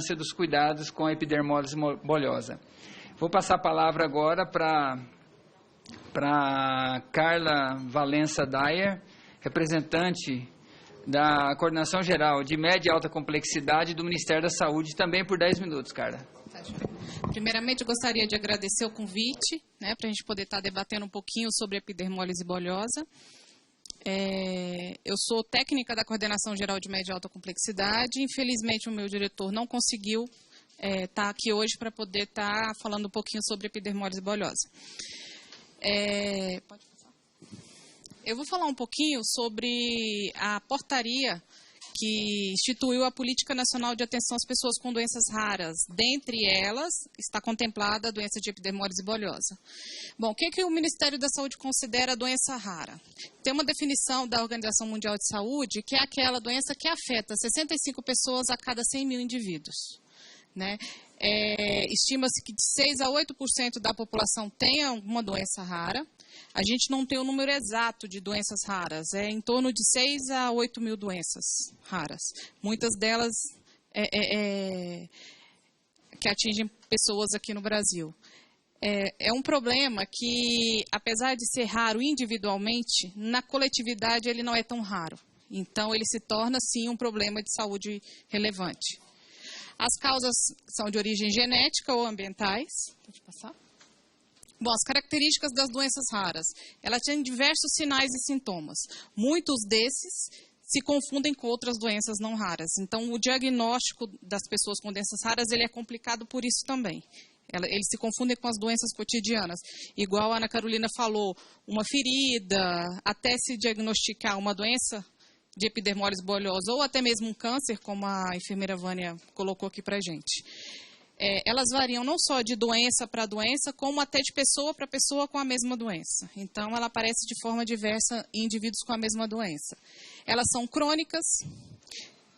importância dos cuidados com a epidermólise bolhosa. Vou passar a palavra agora para Carla Valença Dyer, representante da Coordenação Geral de Média e Alta Complexidade do Ministério da Saúde, também por 10 minutos, Carla. Primeiramente, eu gostaria de agradecer o convite, para a gente poder estar debatendo um pouquinho sobre epidermólise bolhosa. Eu sou técnica da Coordenação Geral de Média e Alta Complexidade. Infelizmente, o meu diretor não conseguiu estar aqui hoje para poder estar falando um pouquinho sobre epidermólise bolhosa. Pode passar? Eu vou falar um pouquinho sobre a portaria que instituiu a Política Nacional de Atenção às Pessoas com Doenças Raras. Dentre elas, está contemplada a doença de epidermólise bolhosa. Bom, o que o Ministério da Saúde considera doença rara? Tem uma definição da Organização Mundial de Saúde, que é aquela doença que afeta 65 pessoas a cada 100 mil indivíduos. Estima-se que de 6 a 8% da população tenha alguma doença rara. A gente não tem o número exato de doenças raras, é em torno de 6 a 8 mil doenças raras. Muitas delas que atingem pessoas aqui no Brasil. É um problema que, apesar de ser raro individualmente, na coletividade ele não é tão raro. Então, ele se torna, sim, um problema de saúde relevante. As causas são de origem genética ou ambientais. Pode passar? Bom, as características das doenças raras. Elas têm diversos sinais e sintomas. Muitos desses se confundem com outras doenças não raras. Então, o diagnóstico das pessoas com doenças raras ele é complicado por isso também. Eles se confundem com as doenças cotidianas. Igual a Ana Carolina falou, uma ferida, até se diagnosticar uma doença de epidermólise bolhosa ou até mesmo um câncer, como a enfermeira Vânia colocou aqui para a gente. Elas variam não só de doença para doença, como até de pessoa para pessoa com a mesma doença. Então, ela aparece de forma diversa em indivíduos com a mesma doença. Elas são crônicas,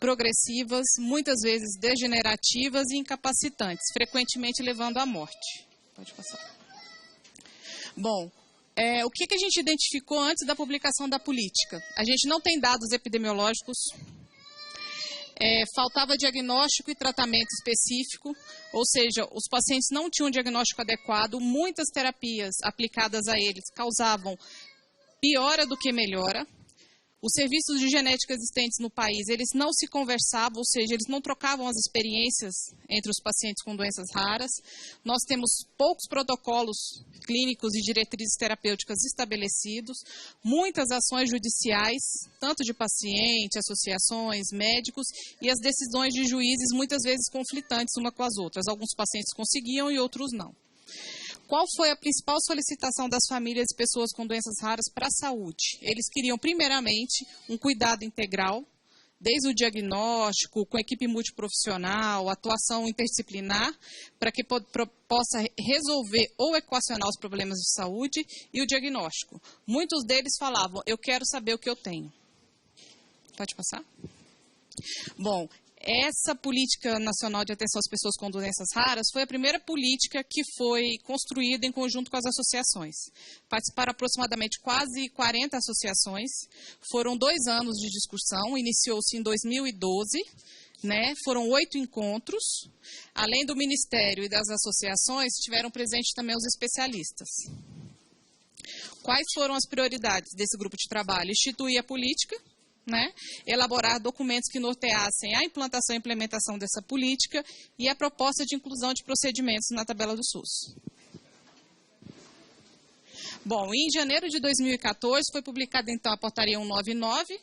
progressivas, muitas vezes degenerativas e incapacitantes, frequentemente levando à morte. Pode passar. Bom, o que a gente identificou antes da publicação da política? A gente não tem dados epidemiológicos. Faltava diagnóstico e tratamento específico, ou seja, os pacientes não tinham um diagnóstico adequado, muitas terapias aplicadas a eles causavam piora do que melhora. Os serviços de genética existentes no país, eles não se conversavam, ou seja, eles não trocavam as experiências entre os pacientes com doenças raras. Nós temos poucos protocolos clínicos e diretrizes terapêuticas estabelecidos, muitas ações judiciais, tanto de pacientes, associações, médicos, e as decisões de juízes muitas vezes conflitantes uma com as outras. Alguns pacientes conseguiam e outros não. Qual foi a principal solicitação das famílias e pessoas com doenças raras para a saúde? Eles queriam, primeiramente, um cuidado integral, desde o diagnóstico, com equipe multiprofissional, atuação interdisciplinar, para que possa resolver ou equacionar os problemas de saúde e o diagnóstico. Muitos deles falavam, eu quero saber o que eu tenho. Pode passar? Bom, essa Política Nacional de Atenção às Pessoas com Doenças Raras foi a primeira política que foi construída em conjunto com as associações. Participaram aproximadamente quase 40 associações. Foram 2 anos de discussão, iniciou-se em 2012, foram 8 encontros. Além do Ministério e das associações, tiveram presente também os especialistas. Quais foram as prioridades desse grupo de trabalho? Instituir a política, elaborar documentos que norteassem a implantação e implementação dessa política e a proposta de inclusão de procedimentos na tabela do SUS. Bom, em janeiro de 2014 foi publicada então a portaria 199,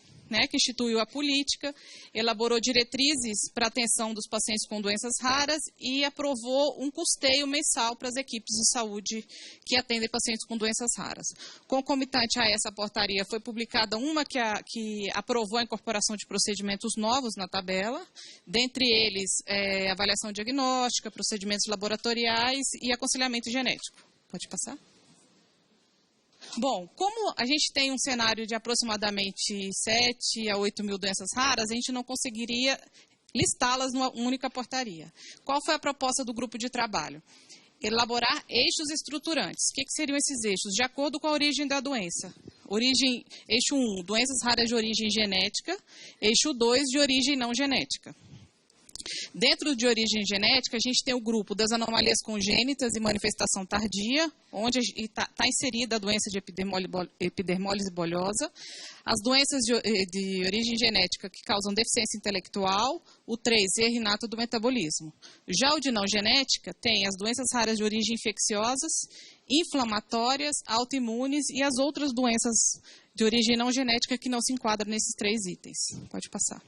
que instituiu a política, elaborou diretrizes para a atenção dos pacientes com doenças raras e aprovou um custeio mensal para as equipes de saúde que atendem pacientes com doenças raras. Concomitante a essa portaria foi publicada uma que aprovou a incorporação de procedimentos novos na tabela, dentre eles avaliação diagnóstica, procedimentos laboratoriais e aconselhamento genético. Pode passar? Bom, como a gente tem um cenário de aproximadamente 7 a 8 mil doenças raras, a gente não conseguiria listá-las numa única portaria. Qual foi a proposta do grupo de trabalho? Elaborar eixos estruturantes. O que seriam esses eixos? De acordo com a origem da doença. Eixo 1, doenças raras de origem genética. Eixo 2, de origem não genética. Dentro de origem genética, a gente tem o grupo das anomalias congênitas e manifestação tardia, onde está inserida a doença de epidermólise bolhosa, as doenças de origem genética que causam deficiência intelectual, o 3, erro inato do metabolismo. Já o de não genética tem as doenças raras de origem infecciosas, inflamatórias, autoimunes e as outras doenças de origem não genética que não se enquadram nesses 3 itens. Pode passar.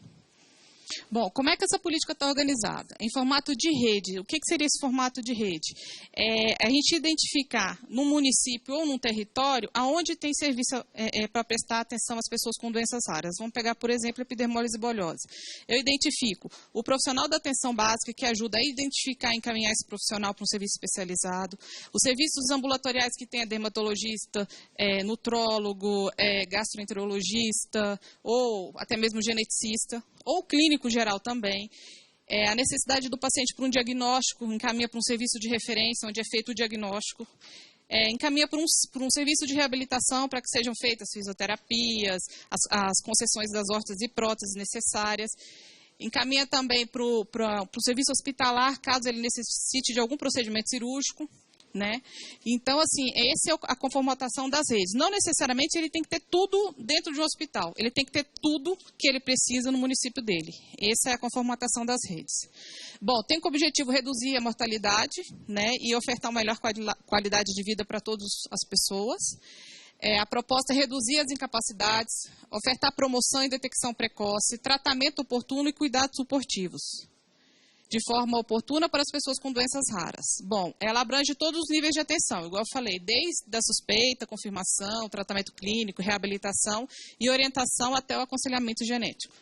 Bom, como é que essa política está organizada? Em formato de rede. O que seria esse formato de rede? A gente identificar num município ou num território aonde tem serviço para prestar atenção às pessoas com doenças raras. Vamos pegar, por exemplo, a epidermólise bolhosa. Eu identifico o profissional da atenção básica que ajuda a identificar e encaminhar esse profissional para um serviço especializado. Os serviços ambulatoriais que tem a dermatologista, nutrólogo, gastroenterologista ou até mesmo geneticista, ou clínico geral também. A necessidade do paciente para um diagnóstico, encaminha para um serviço de referência, onde é feito o diagnóstico. Encaminha para um serviço de reabilitação para que sejam feitas fisioterapias, as concessões das órteses e próteses necessárias. Encaminha também para o serviço hospitalar, caso ele necessite de algum procedimento cirúrgico. Né? Então, assim, essa é a conformatação das redes. Não necessariamente ele tem que ter tudo dentro de um hospital. Ele tem que ter tudo que ele precisa no município dele. Essa é a conformatação das redes. Bom, tem como objetivo reduzir a mortalidade, né, e ofertar uma melhor qualidade de vida para todas as pessoas. A proposta é reduzir as incapacidades, ofertar promoção e detecção precoce, tratamento oportuno e cuidados suportivos, de forma oportuna para as pessoas com doenças raras. Bom, ela abrange todos os níveis de atenção, igual eu falei, desde a suspeita, confirmação, tratamento clínico, reabilitação e orientação até o aconselhamento genético.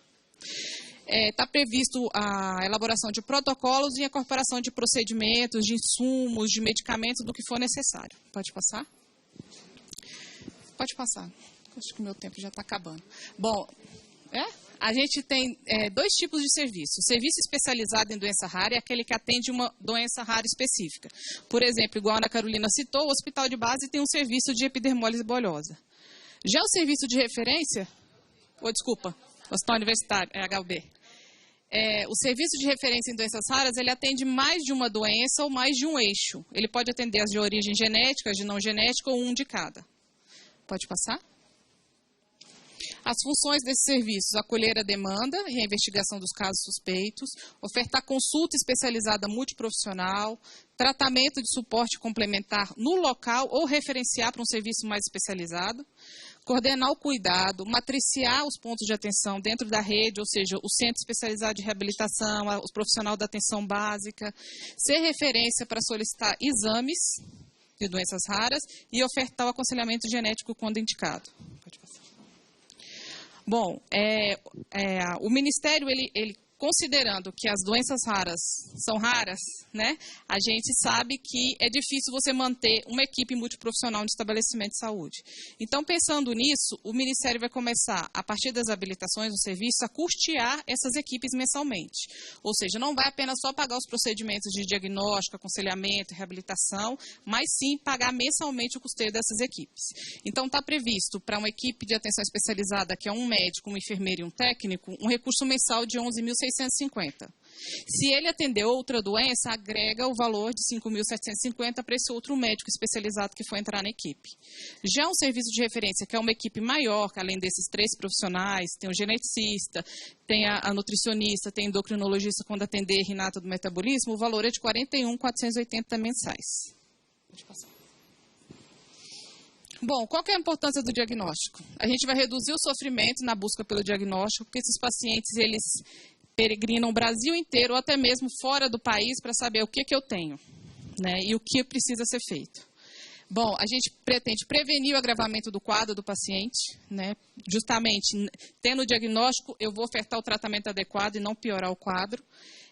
Está previsto a elaboração de protocolos e a incorporação de procedimentos, de insumos, de medicamentos, do que for necessário. Pode passar? Pode passar. Acho que o meu tempo já está acabando. Bom, a gente tem 2 tipos de serviço. O serviço especializado em doença rara é aquele que atende uma doença rara específica. Por exemplo, igual a Ana Carolina citou, o hospital de base tem um serviço de epidermólise bolhosa. Já o serviço de referência, desculpa, o Hospital Universitário, HUB. O serviço de referência em doenças raras, ele atende mais de uma doença ou mais de um eixo. Ele pode atender as de origem genética, as de não genética ou um de cada. Pode passar? As funções desses serviços: acolher a demanda e a investigação dos casos suspeitos, ofertar consulta especializada multiprofissional, tratamento de suporte complementar no local ou referenciar para um serviço mais especializado, coordenar o cuidado, matriciar os pontos de atenção dentro da rede, ou seja, o centro especializado de reabilitação, o profissional da atenção básica, ser referência para solicitar exames de doenças raras e ofertar o aconselhamento genético quando indicado. Pode passar. Bom, o Ministério, ele considerando que as doenças raras são raras, né, a gente sabe que é difícil você manter uma equipe multiprofissional de estabelecimento de saúde. Então, pensando nisso, o Ministério vai começar, a partir das habilitações do serviço, a custear essas equipes mensalmente. Ou seja, não vai apenas só pagar os procedimentos de diagnóstico, aconselhamento, reabilitação, mas sim pagar mensalmente o custeio dessas equipes. Então, está previsto para uma equipe de atenção especializada, que é um médico, um enfermeiro e um técnico, um recurso mensal de 11.650. Se ele atender outra doença, agrega o valor de 5.750 para esse outro médico especializado que for entrar na equipe. Já um serviço de referência, que é uma equipe maior, que além desses 3 profissionais, tem o geneticista, tem a nutricionista, tem endocrinologista quando atender Renata do metabolismo, o valor é de 41.480 mensais. Pode passar. Bom, qual que é a importância do diagnóstico? A gente vai reduzir o sofrimento na busca pelo diagnóstico, porque esses pacientes, eles peregrinam o Brasil inteiro, ou até mesmo fora do país, para saber o que eu tenho, né, e o que precisa ser feito. Bom, a gente pretende prevenir o agravamento do quadro do paciente, né, justamente tendo o diagnóstico, eu vou ofertar o tratamento adequado e não piorar o quadro.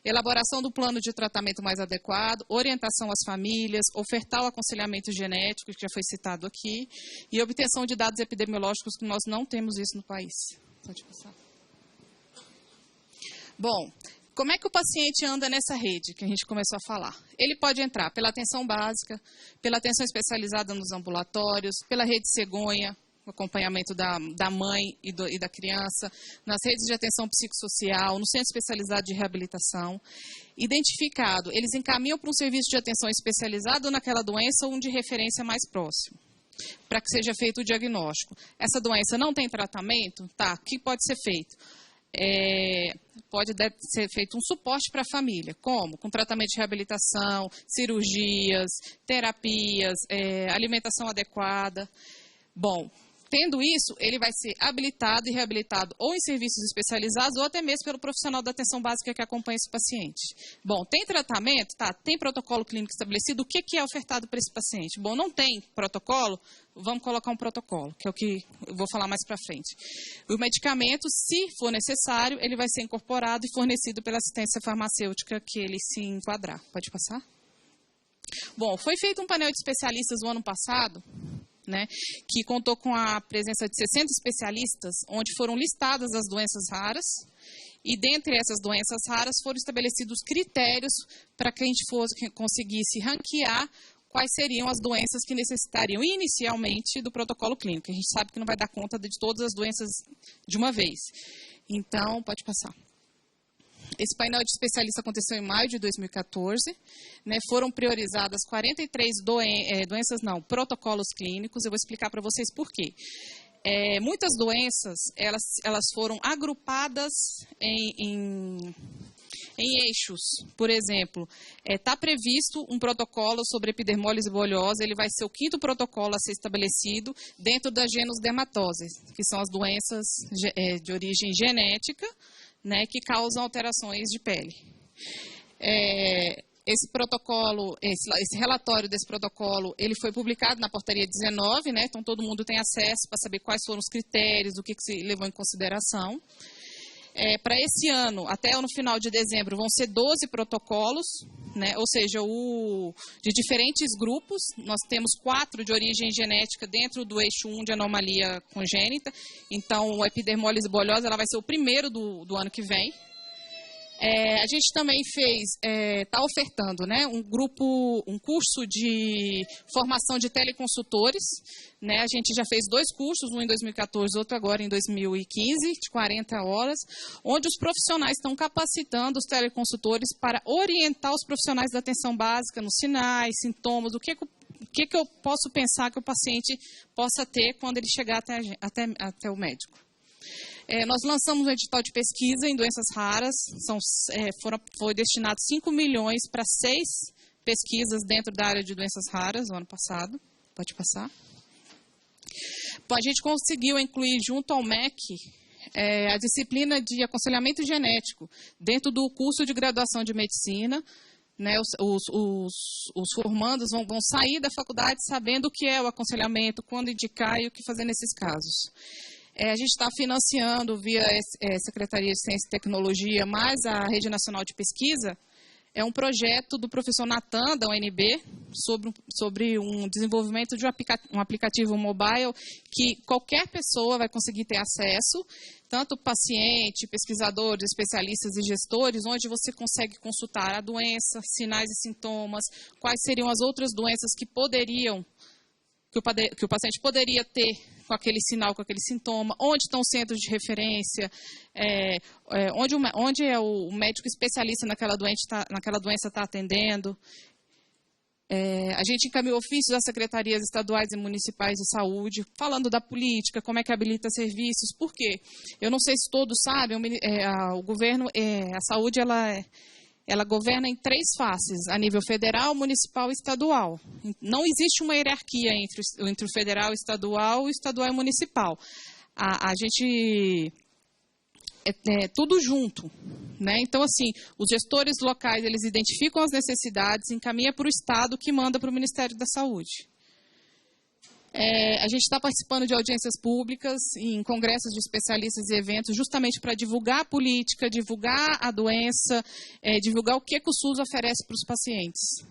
Elaboração do plano de tratamento mais adequado, orientação às famílias, ofertar o aconselhamento genético, que já foi citado aqui, e obtenção de dados epidemiológicos, que nós não temos isso no país. Pode passar. Bom, como é que o paciente anda nessa rede que a gente começou a falar? Ele pode entrar pela atenção básica, pela atenção especializada nos ambulatórios, pela rede cegonha, acompanhamento da mãe e da criança, nas redes de atenção psicossocial, no centro especializado de reabilitação. Identificado, eles encaminham para um serviço de atenção especializado naquela doença ou um de referência mais próximo, para que seja feito o diagnóstico. Essa doença não tem tratamento? Tá, o que pode ser feito? Pode ser feito um suporte para a família. Como? Com tratamento de reabilitação, cirurgias, terapias, alimentação adequada. Bom, tendo isso, ele vai ser habilitado e reabilitado ou em serviços especializados ou até mesmo pelo profissional da atenção básica que acompanha esse paciente. Bom, tem tratamento? Tá. Tem protocolo clínico estabelecido? O que é ofertado para esse paciente? Bom, não tem protocolo? Vamos colocar um protocolo, que é o que eu vou falar mais para frente. O medicamento, se for necessário, ele vai ser incorporado e fornecido pela assistência farmacêutica que ele se enquadrar. Pode passar? Bom, foi feito um painel de especialistas no ano passado, né, que contou com a presença de 60 especialistas, onde foram listadas as doenças raras, e dentre essas doenças raras foram estabelecidos critérios para que a gente conseguisse ranquear quais seriam as doenças que necessitariam inicialmente do protocolo clínico. A gente sabe que não vai dar conta de todas as doenças de uma vez. Então, pode passar. Esse painel de especialistas aconteceu em maio de 2014, né, foram priorizadas 43 protocolos clínicos, eu vou explicar para vocês por quê. Muitas doenças, elas foram agrupadas em eixos. Por exemplo, está previsto um protocolo sobre epidermólise bulhosa, ele vai ser o 5º protocolo a ser estabelecido dentro da genusdermatose, que são as doenças de origem genética, né, que causam alterações de pele. Esse protocolo, esse relatório desse protocolo, ele foi publicado na portaria 19, né, então todo mundo tem acesso para saber quais foram os critérios, o que se levou em consideração. Para esse ano, até no final de dezembro, vão ser 12 protocolos, né, ou seja, de diferentes grupos. Nós temos 4 de origem genética dentro do eixo 1 de anomalia congênita. Então, a epidermólise bulhosa ela vai ser o primeiro do ano que vem. A gente também está ofertando, né, um curso de formação de teleconsultores, né, a gente já fez 2 cursos, um em 2014, outro agora em 2015, de 40 horas, onde os profissionais estão capacitando os teleconsultores para orientar os profissionais da atenção básica nos sinais, sintomas, o que eu posso pensar que o paciente possa ter quando ele chegar até o médico. Nós lançamos um edital de pesquisa em doenças raras, foi destinado 5 milhões para 6 pesquisas dentro da área de doenças raras no ano passado. Pode passar. Bom, a gente conseguiu incluir junto ao MEC a disciplina de aconselhamento genético dentro do curso de graduação de medicina. Né, os formandos vão sair da faculdade sabendo o que é o aconselhamento, quando indicar e o que fazer nesses casos. A gente está financiando via Secretaria de Ciência e Tecnologia, mais a Rede Nacional de Pesquisa, um projeto do professor Natan, da UNB, sobre um desenvolvimento de um aplicativo mobile que qualquer pessoa vai conseguir ter acesso, tanto paciente, pesquisadores, especialistas e gestores, onde você consegue consultar a doença, sinais e sintomas, quais seriam as outras doenças que o paciente poderia ter com aquele sinal, com aquele sintoma, onde estão os centros de referência, onde o médico especialista naquela doença está atendendo. A gente encaminhou ofícios às secretarias estaduais e municipais de saúde, falando da política, como é que habilita serviços, por quê? Eu não sei se todos sabem, o governo, a saúde, ela governa em 3 faces, a nível federal, municipal e estadual. Não existe uma hierarquia entre o federal, estadual e municipal. A gente tudo junto, né? Então, assim, os gestores locais, eles identificam as necessidades, encaminham para o Estado, que manda para o Ministério da Saúde. A gente está participando de audiências públicas, em congressos de especialistas e eventos, justamente para divulgar a política, divulgar a doença, divulgar o que o SUS oferece para os pacientes.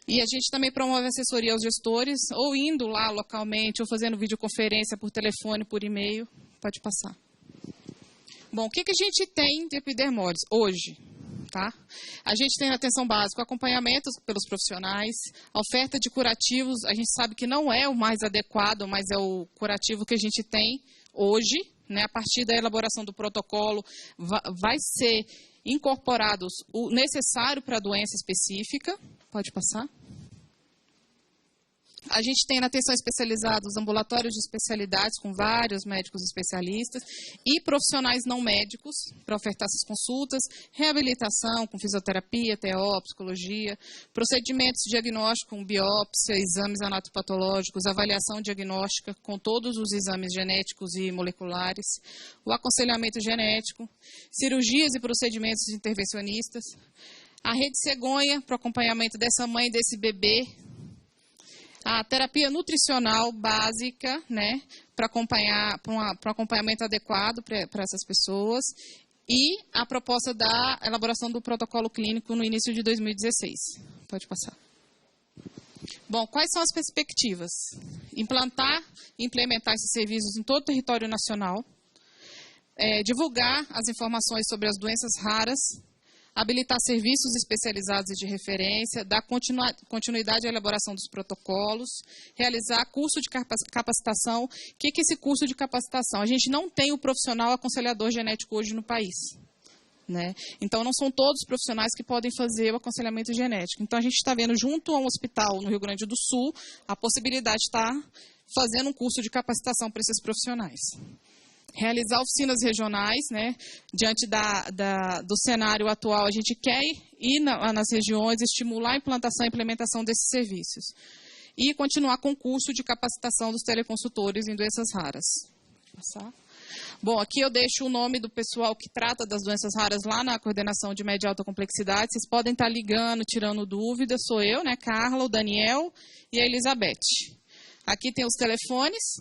E a gente também promove assessoria aos gestores, ou indo lá localmente, ou fazendo videoconferência por telefone, por e-mail. Pode passar. Bom, o que a gente tem de epidermólise hoje? Tá? A gente tem na atenção básica o acompanhamento pelos profissionais, a oferta de curativos, a gente sabe que não é o mais adequado, mas é o curativo que a gente tem hoje, né? A partir da elaboração do protocolo, vai ser incorporados o necessário para a doença específica. Pode passar. A gente tem na atenção especializada os ambulatórios de especialidades com vários médicos especialistas e profissionais não médicos para ofertar essas consultas, reabilitação com fisioterapia, TO, psicologia, procedimentos diagnósticos com biópsia, exames anatopatológicos, avaliação diagnóstica com todos os exames genéticos e moleculares, o aconselhamento genético, cirurgias e procedimentos intervencionistas, a rede cegonha para o acompanhamento dessa mãe e desse bebê, a terapia nutricional básica, né, para acompanhamento adequado para essas pessoas, e a proposta da elaboração do protocolo clínico no início de 2016. Pode passar. Bom, quais são as perspectivas? Implantar e implementar esses serviços em todo o território nacional, divulgar as informações sobre as doenças raras, habilitar serviços especializados e de referência, dar continuidade à elaboração dos protocolos, realizar curso de capacitação. O que é esse curso de capacitação? A gente não tem o profissional aconselhador genético hoje no país, né? Então, não são todos os profissionais que podem fazer o aconselhamento genético. Então, a gente está vendo, junto a um hospital no Rio Grande do Sul, a possibilidade de estar fazendo um curso de capacitação para esses profissionais. Realizar oficinas regionais, né? Diante do cenário atual, a gente quer ir nas regiões, estimular a implantação e implementação desses serviços. E continuar com o curso de capacitação dos teleconsultores em doenças raras. Passar. Bom, aqui eu deixo o nome do pessoal que trata das doenças raras lá na coordenação de média e alta complexidade. Vocês podem estar ligando, tirando dúvidas. Sou eu, né? Carla, o Daniel e a Elizabeth. Aqui tem os telefones,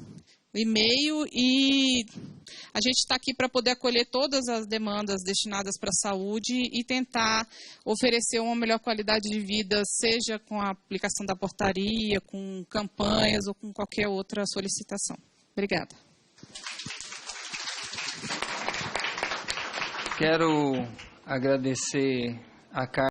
o e-mail, e a gente está aqui para poder acolher todas as demandas destinadas para a saúde e tentar oferecer uma melhor qualidade de vida, seja com a aplicação da portaria, com campanhas ou com qualquer outra solicitação. Obrigada. Quero agradecer a Carla.